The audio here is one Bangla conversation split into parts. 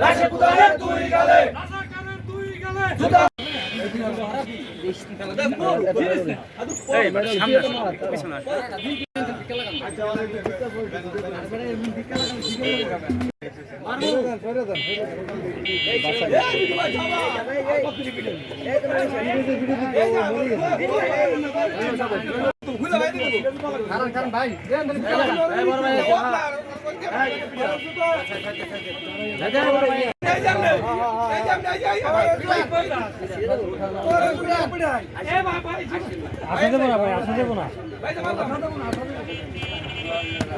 লাশে কুদালের দুই গালে রাজাকারের দুই গালে জুতা এই সামনে পিছনে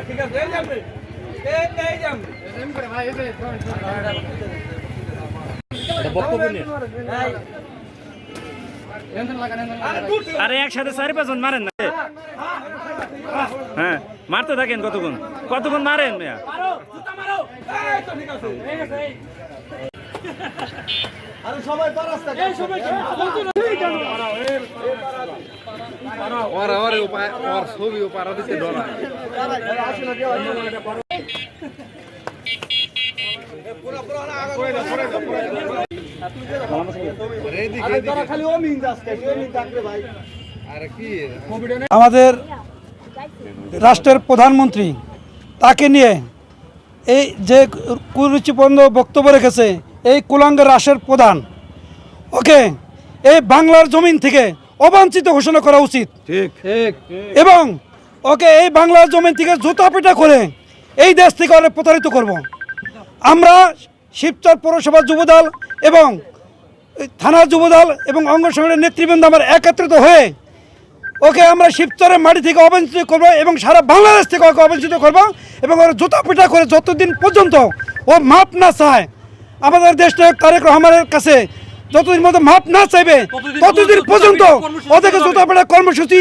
ঠিক আছে এই যাবে এই যাবে আরে একসাথে 4-5 জন মারেন না হ্যাঁ মারতে থাকেন কতক্ষণ মারেন মিয়া মারো জুতা মারো এই তো ঠিক আছে ঠিক আছে আরে সবাই পারাস্তা এই সবাই ওরে উপায় ওর ছবি পারা দিতে ডরা আমাদের রাষ্ট্রের প্রধানমন্ত্রী তাকে নিয়ে এই যে কুরুচিপূর্ণ বক্তব্য রেখেছে এই কুলাঙ্গার রাষ্ট্রের প্রধান ওকে এই বাংলার জমিন থেকে অবাঞ্ছিত ঘোষণা করা উচিত ঠিক এবং ওকে এই বাংলার জমিন থেকে জুতা পিটা করে এই দেশ থেকে অনেক প্রতারিত করব। আমরা শিবচর পৌরসভার যুবদল এবং থানার যুবদল এবং অঙ্গ সংগঠনের নেতৃবৃন্দ আমরা একত্রিত হয়ে ওকে আমরা শিবচরের মাটি থেকে অবঞ্চিত করব এবং সারা বাংলাদেশ থেকে ওকে অবঞ্চিত করব এবং ওর জুতা পিটা করে যতদিন পর্যন্ত ও মাপ না চায় আমাদের দেশ নায়ক তারেক রহমানের কাছে যতদিন মতো মাপ না চাইবে ততদিন পর্যন্ত ওদেরকে জুতা পিটা কর্মসূচি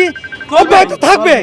অব্যাহত থাকবে